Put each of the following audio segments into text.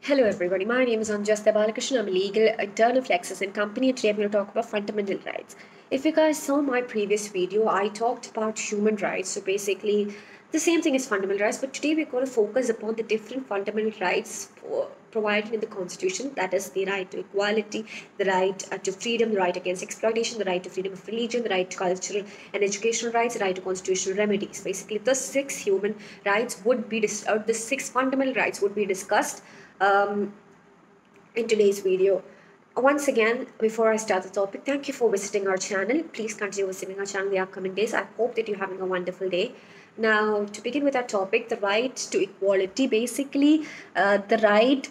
Hello everybody, my name is Anjasta Balakrishnan. I'm a legal intern of Lexis and Company, and today I'm going to talk about fundamental rights. If you guys saw my previous video, I talked about human rights. So basically, the same thing as fundamental rights, but today we're going to focus upon the different fundamental rights provided in the Constitution. That is the right to equality, the right to freedom, the right against exploitation, the right to freedom of religion, the right to cultural and educational rights, the right to constitutional remedies. Basically, the six human rights would be the six fundamental rights would be discussed um, in today's video. Once again, before I start the topic, thank you for visiting our channel. Please continue visiting our channel in the upcoming days. I hope that you're having a wonderful day. Now, to begin with our topic, the right to equality. Basically, the right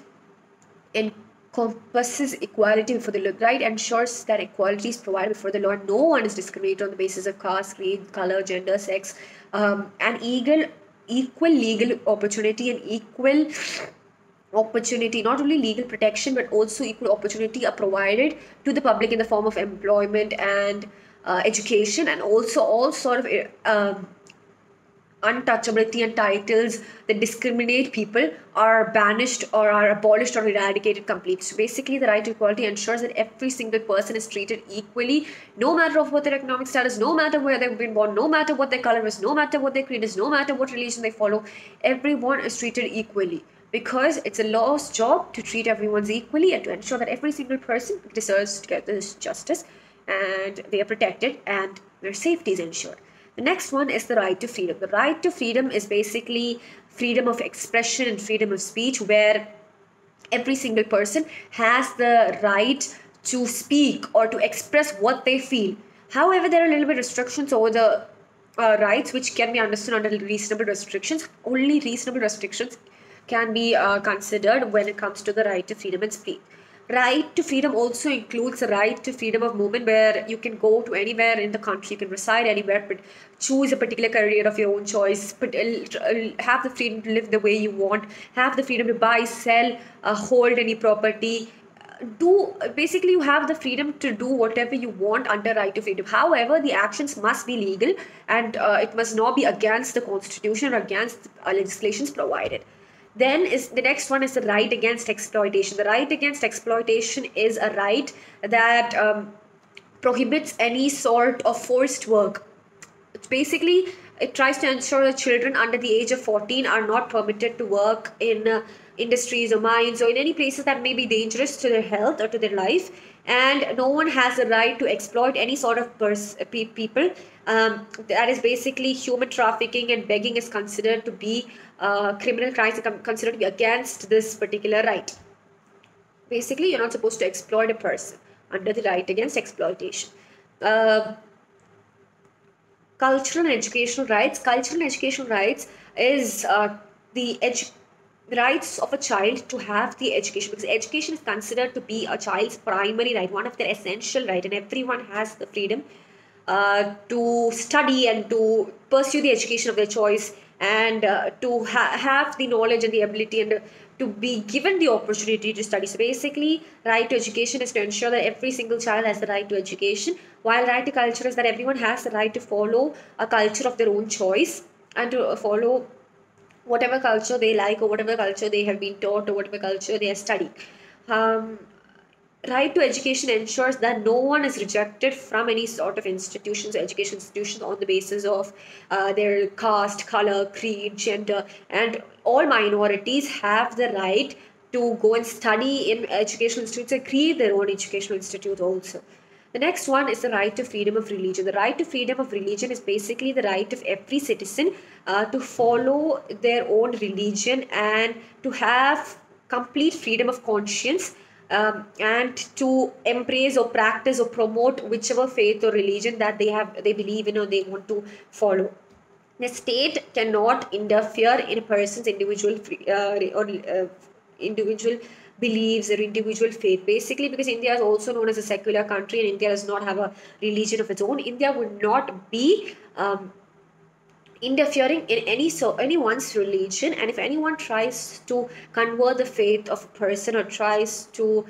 encompasses equality before the law. Right ensures that equality is provided before the law and no one is discriminated on the basis of caste, creed, color, gender, sex, and equal legal opportunity and equal opportunity, not only legal protection but also equal opportunity are provided to the public in the form of employment and education, and also all sort of untouchability and titles that discriminate people are banished or are abolished or eradicated completely. So basically, the right to equality ensures that every single person is treated equally, no matter of what their economic status, no matter where they've been born, no matter what their color is, no matter what their creed is, no matter what religion they follow. Everyone is treated equally, because it's a law's job to treat everyone equally and to ensure that every single person deserves to get this justice and they are protected and their safety is ensured. The next one is the right to freedom. The right to freedom is basically freedom of expression and freedom of speech, where every single person has the right to speak or to express what they feel. However, there are a little bit restrictions over the rights which can be understood under reasonable restrictions. Only reasonable restrictions can be considered when it comes to the right to freedom and speech. Right to freedom also includes the right to freedom of movement, where you can go to anywhere in the country, you can reside anywhere, but choose a particular career of your own choice, but have the freedom to live the way you want, have the freedom to buy, sell, hold any property. Do basically you have the freedom to do whatever you want under right to freedom. However, the actions must be legal and it must not be against the constitution or against legislations provided. Then is the next one is the right against exploitation. The right against exploitation is a right that prohibits any sort of forced work. Basically, it tries to ensure that children under the age of 14 are not permitted to work in industries or mines or in any places that may be dangerous to their health or to their life. And no one has the right to exploit any sort of people. That is basically human trafficking and begging is considered to be criminal crimes, considered to be against this particular right. Basically, you're not supposed to exploit a person under the right against exploitation. Cultural and educational rights. Cultural and educational rights is the rights of a child to have the education, because education is considered to be a child's primary right, one of their essential right, and everyone has the freedom to study and to pursue the education of their choice, and to have the knowledge and the ability and to be given the opportunity to study. So basically, right to education is to ensure that every single child has the right to education, while right to culture is that everyone has the right to follow a culture of their own choice and to follow whatever culture they like or whatever culture they have been taught or whatever culture they are studying. Um, right to education ensures that no one is rejected from any sort of institutions, education institutions, on the basis of their caste, color, creed, gender, and all minorities have the right to go and study in educational institutes and create their own educational institute also. The next one is the right to freedom of religion. The right to freedom of religion is basically the right of every citizen to follow their own religion and to have complete freedom of conscience, and to embrace or practice or promote whichever faith or religion that they believe in or they want to follow. The state cannot interfere in a person's individual individual beliefs or individual faith. Basically, because India is also known as a secular country and India does not have a religion of its own, India would not be interfering in anyone's religion, and if anyone tries to convert the faith of a person or tries to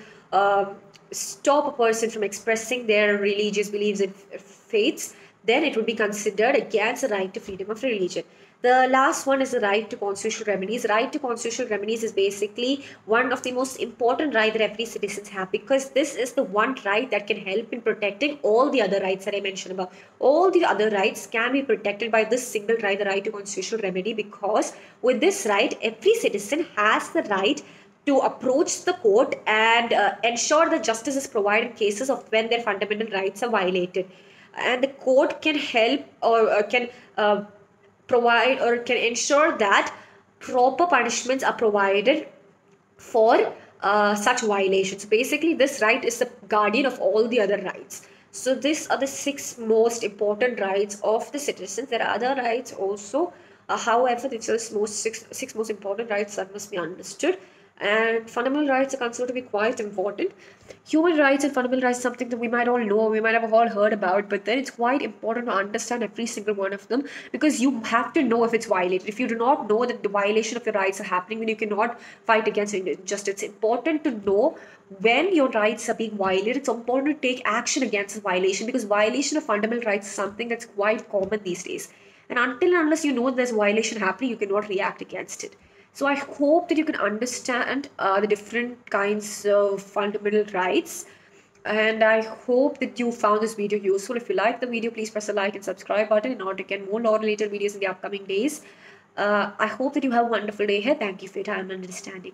stop a person from expressing their religious beliefs and faiths, then it would be considered against the right to freedom of religion. The last one is the right to constitutional remedies. Right to constitutional remedies is basically one of the most important rights that every citizen have, because this is the one right that can help in protecting all the other rights that I mentioned above. All the other rights can be protected by this single right, the right to constitutional remedy, because with this right, every citizen has the right to approach the court and ensure that justice is provided in cases of when their fundamental rights are violated. And the court can help or can provide or can ensure that proper punishments are provided for such violations. Basically, this right is the guardian of all the other rights. So these are the six most important rights of the citizens. There are other rights also. However, these are the six most important rights that must be understood. And fundamental rights are considered to be quite important. Human rights and fundamental rights is something that we might all know, we might have all heard about, but then it's quite important to understand every single one of them, because you have to know if it's violated. If you do not know that the violation of your rights are happening, then you cannot fight against injustice. It's important to know when your rights are being violated. It's important to take action against the violation, because violation of fundamental rights is something that's quite common these days. And until and unless you know there's violation happening, you cannot react against it. So I hope that you can understand the different kinds of fundamental rights. And I hope that you found this video useful. If you like the video, please press the like and subscribe button in order to get more law related videos in the upcoming days. I hope that you have a wonderful day ahead. Thank you for your time and understanding.